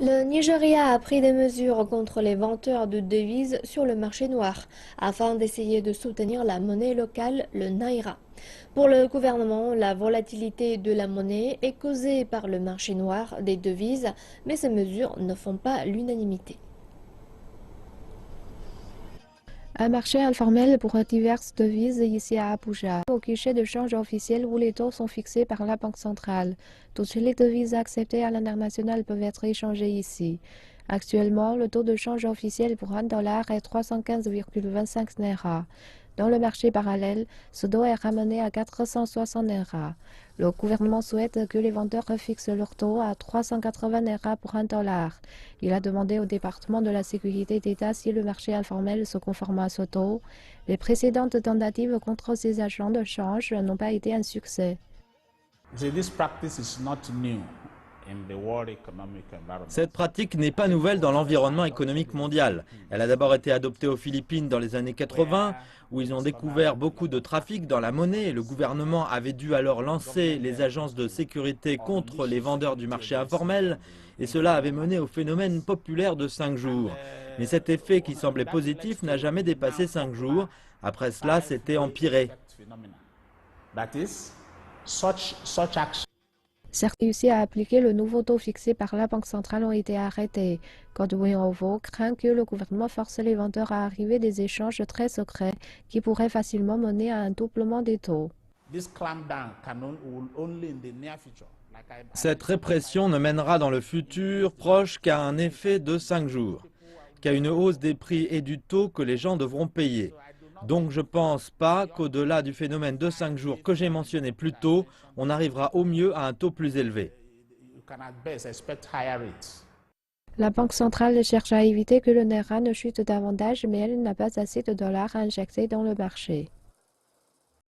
Le Nigeria a pris des mesures contre les vendeurs de devises sur le marché noir afin d'essayer de soutenir la monnaie locale, le naira. Pour le gouvernement, la volatilité de la monnaie est causée par le marché noir des devises, mais ces mesures ne font pas l'unanimité. Un marché informel pour diverses devises ici à Abuja, au guichet de change officiel où les taux sont fixés par la Banque centrale. Toutes les devises acceptées à l'international peuvent être échangées ici. Actuellement, le taux de change officiel pour un dollar est 315,25 naira. Dans le marché parallèle, ce taux est ramené à 460 naira. Le gouvernement souhaite que les vendeurs fixent leur taux à 380 naira pour un dollar. Il a demandé au département de la sécurité d'État si le marché informel se conforme à ce taux. Les précédentes tentatives contre ces agents de change n'ont pas été un succès. Cette pratique n'est pas nouvelle dans l'environnement économique mondial. Elle a d'abord été adoptée aux Philippines dans les années 80, où ils ont découvert beaucoup de trafic dans la monnaie et le gouvernement avait dû alors lancer les agences de sécurité contre les vendeurs du marché informel et cela avait mené au phénomène populaire de 5 jours. Mais cet effet qui semblait positif n'a jamais dépassé 5 jours. Après cela, c'était empiré. Certains réussis à appliquer le nouveau taux fixé par la Banque centrale ont été arrêtés. Godwin Ovo craint que le gouvernement force les vendeurs à arriver des échanges très secrets qui pourraient facilement mener à un doublement des taux. Cette répression ne mènera dans le futur proche qu'à un effet de 5 jours, qu'à une hausse des prix et du taux que les gens devront payer. Donc je ne pense pas qu'au-delà du phénomène de 5 jours que j'ai mentionné plus tôt, on arrivera au mieux à un taux plus élevé. La Banque centrale cherche à éviter que le naira ne chute davantage, mais elle n'a pas assez de dollars injectés dans le marché.